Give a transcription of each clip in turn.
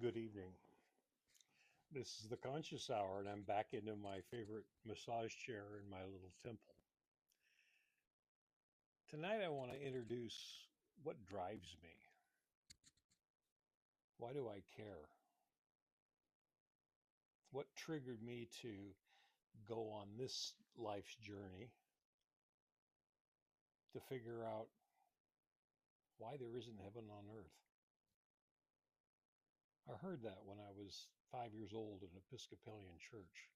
Good evening. This is the Conscious Hour, and I'm back into my favorite massage chair in my little temple. Tonight, I want to introduce what drives me. Why do I care? What triggered me to go on this life's journey to figure out why there isn't heaven on earth? I heard that when I was 5 years old in an Episcopalian church.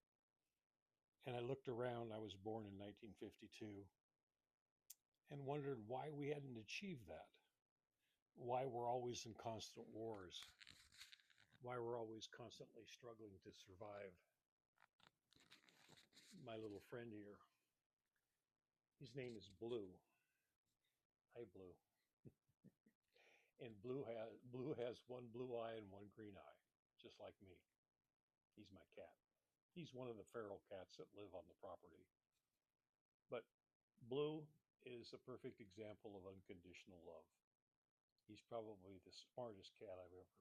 And I looked around, I was born in 1952, and wondered why we hadn't achieved that. Why we're always in constant wars, why we're always constantly struggling to survive. My little friend here, his name is Blue. Hi, Blue. And Blue has one blue eye and one green eye, just like me. He's my cat. He's one of the feral cats that live on the property. But Blue is a perfect example of unconditional love. He's probably the smartest cat I've ever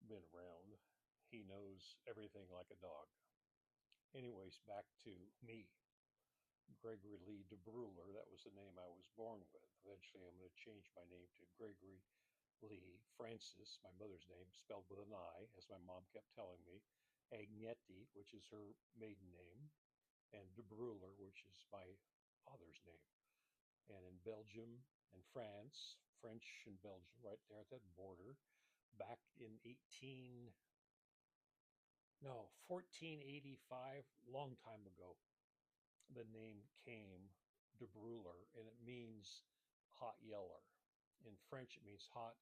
been around. He knows everything like a dog. Anyways, back to me. Gregory Lee DeBruler. That was the name I was born with. Eventually, I'm going to change my name to Gregory Lee Francis, my mother's name, spelled with an I, as my mom kept telling me. Agnetti, which is her maiden name, and DeBruler, which is my father's name. And in Belgium and France, French and Belgium, right there at that border, back in 1485, long time ago, the name came de Bruler, and it means hot yeller. In French, it means hot,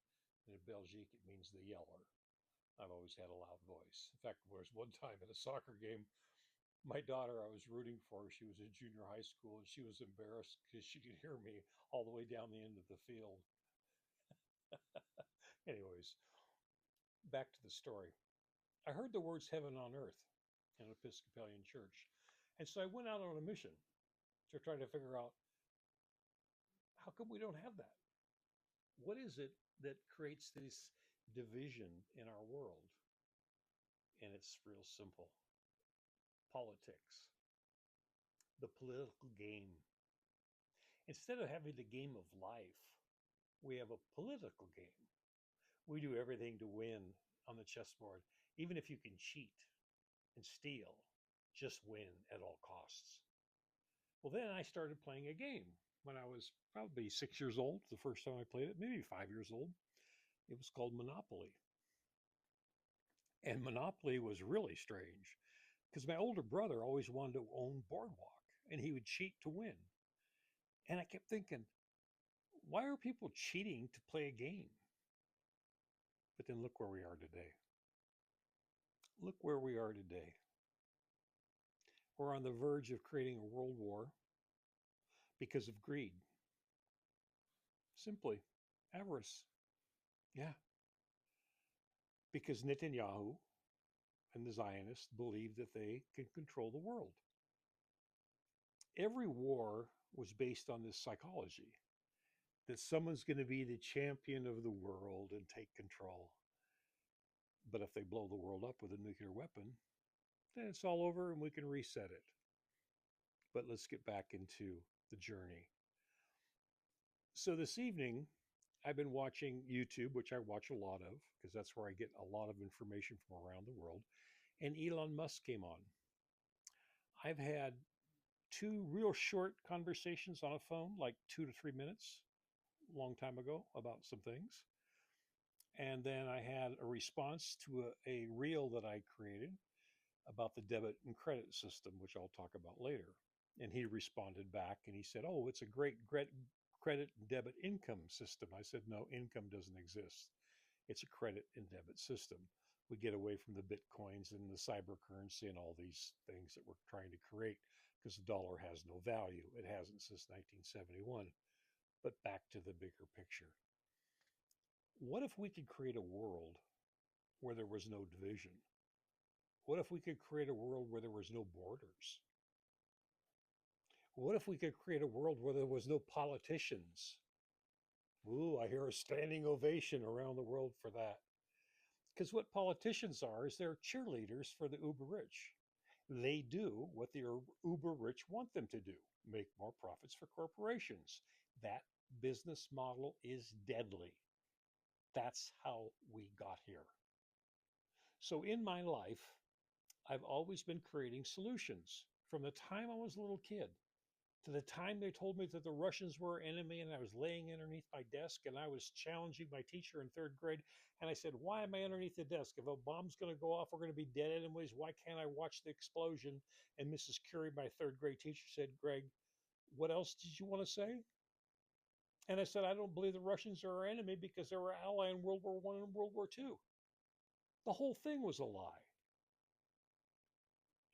and in Belgique, it means the yeller. I've always had a loud voice. In fact, there was one time at a soccer game, my daughter I was rooting for, she was in junior high school, and she was embarrassed because she could hear me all the way down the end of the field. Anyways, back to the story. I heard the words heaven on earth in an Episcopalian church. And so I went out on a mission to try to figure out how come we don't have that? What is it that creates this division in our world? And it's real simple: politics, the political game. Instead of having the game of life, we have a political game. We do everything to win on the chessboard, even if you can cheat and steal, just win at all costs. Well, then I started playing a game when I was probably 6 years old, the first time I played it, maybe 5 years old. It was called Monopoly. And Monopoly was really strange because my older brother always wanted to own Boardwalk and he would cheat to win. And I kept thinking, why are people cheating to play a game? But then look where we are today. Look where we are today. We're on the verge of creating a world war because of greed. Simply avarice. Yeah. Because Netanyahu and the Zionists believe that they can control the world. Every war was based on this psychology that someone's going to be the champion of the world and take control. But if they blow the world up with a nuclear weapon, then it's all over and we can reset it. But let's get back into the journey. So this evening, I've been watching YouTube, which I watch a lot of because that's where I get a lot of information from around the world. And Elon Musk came on. I've had two real short conversations on a phone, like 2 to 3 minutes, a long time ago, about some things. And then I had a response to a reel that I created about the debit and credit system, which I'll talk about later. And he responded back and he said, "Oh, it's a great credit and debit income system." I said, "No, income doesn't exist. It's a credit and debit system. We get away from the Bitcoins and the cyber currency and all these things that we're trying to create because the dollar has no value. It hasn't since 1971. But back to the bigger picture. What if we could create a world where there was no division? What if we could create a world where there was no borders? What if we could create a world where there was no politicians? Ooh, I hear a standing ovation around the world for that. Because what politicians are is they're cheerleaders for the uber rich. They do what the uber rich want them to do, make more profits for corporations. That business model is deadly. That's how we got here. So in my life, I've always been creating solutions from the time I was a little kid to the time they told me that the Russians were our enemy, and I was laying underneath my desk and I was challenging my teacher in third grade. And I said, why am I underneath the desk? If a bomb's going to go off, we're going to be dead anyways. Why can't I watch the explosion? And Mrs. Curie, my third grade teacher, said, Greg, what else did you want to say? And I said, I don't believe the Russians are our enemy because they were ally in World War I and World War II. The whole thing was a lie.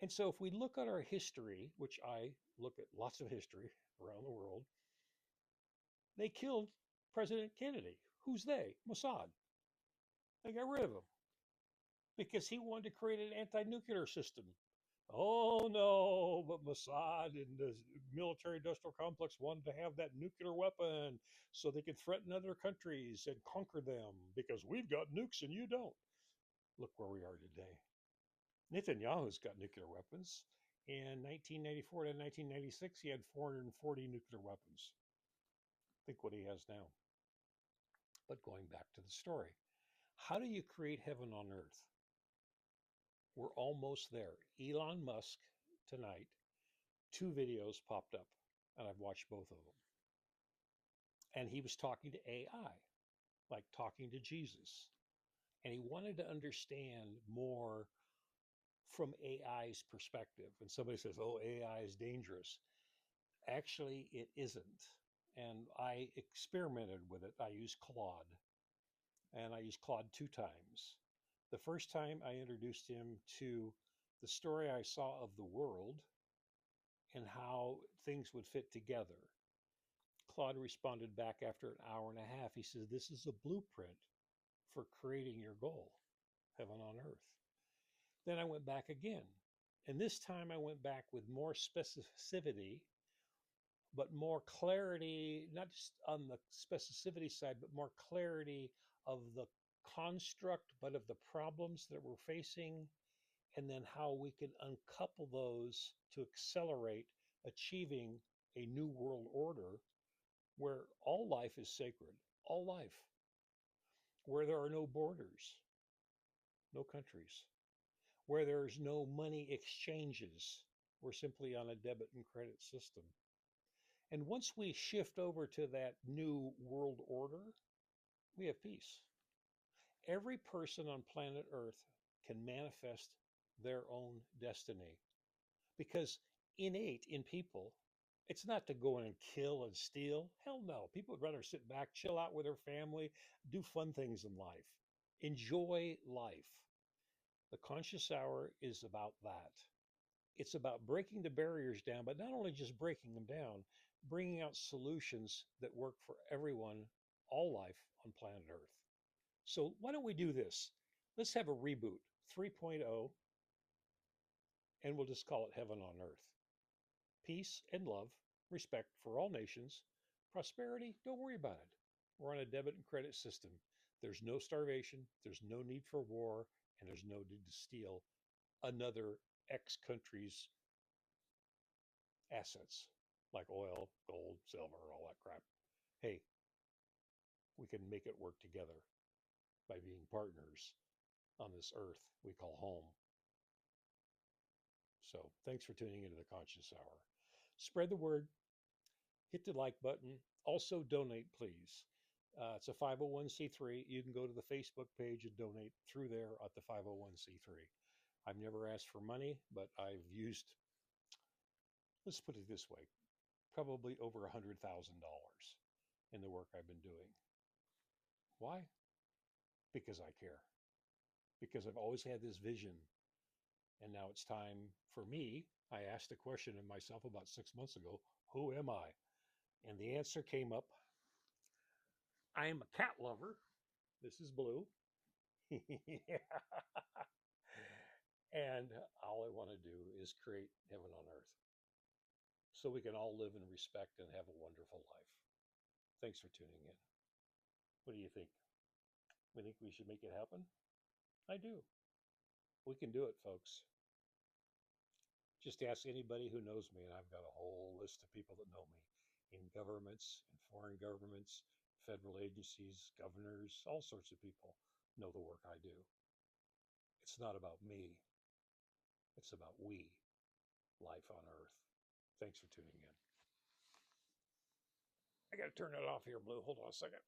And so if we look at our history, which I look at lots of history around the world, they killed President Kennedy. Who's they? Mossad. They got rid of him because he wanted to create an anti-nuclear system. Oh no, but Mossad and the military industrial complex wanted to have that nuclear weapon so they could threaten other countries and conquer them because we've got nukes and you don't. Look where we are today. Netanyahu's got nuclear weapons. In 1994 to 1996, he had 440 nuclear weapons. Think what he has now. But going back to the story, how do you create heaven on earth? We're almost there. Elon Musk tonight, two videos popped up, and I've watched both of them. And he was talking to AI, like talking to Jesus. And he wanted to understand more from AI's perspective. And somebody says, oh, AI is dangerous. Actually, it isn't. And I experimented with it. I used Claude, and I used Claude two times. The first time I introduced him to the story I saw of the world and how things would fit together. Claude responded back after an hour and a half. He says, this is a blueprint for creating your goal, heaven on earth. Then I went back again. And this time I went back with more specificity, but more clarity, not just on the specificity side, but more clarity of the construct, but of the problems that we're facing, and then how we can uncouple those to accelerate achieving a new world order where all life is sacred, all life, where there are no borders, no countries, where there's no money exchanges. We're simply on a debit and credit system. And once we shift over to that new world order, we have peace. Every person on planet Earth can manifest their own destiny because innate in people, it's not to go in and kill and steal. Hell no. People would rather sit back, chill out with their family, do fun things in life, enjoy life. The conscious hour is about that. It's about breaking the barriers down, but not only just breaking them down, bringing out solutions that work for everyone, all life on planet Earth. So, why don't we do this? Let's have a reboot 3.0, and we'll just call it Heaven on Earth. Peace and love, respect for all nations, prosperity, don't worry about it. We're on a debit and credit system. There's no starvation, there's no need for war, and there's no need to steal another X country's assets like oil, gold, silver, all that crap. Hey, we can make it work together by being partners on this earth we call home. So thanks for tuning into the Conscious Hour. Spread the word, hit the like button. Also donate, please. It's a 501c3. You can go to the Facebook page and donate through there at the 501c3. I've never asked for money, but I've used, let's put it this way, probably over $100,000 in the work I've been doing. Why? Because I care. Because I've always had this vision. And now it's time for me. I asked a question of myself about 6 months ago, who am I? And the answer came up. I am a cat lover. This is Blue. And all I want to do is create heaven on earth so we can all live in respect and have a wonderful life. Thanks for tuning in. What do you think? We think we should make it happen? I do. We can do it, folks. Just ask anybody who knows me, and I've got a whole list of people that know me in governments, in foreign governments, federal agencies, governors, all sorts of people know the work I do. It's not about me, it's about we, life on Earth. Thanks for tuning in. I got to turn that off here, Blue. Hold on a second.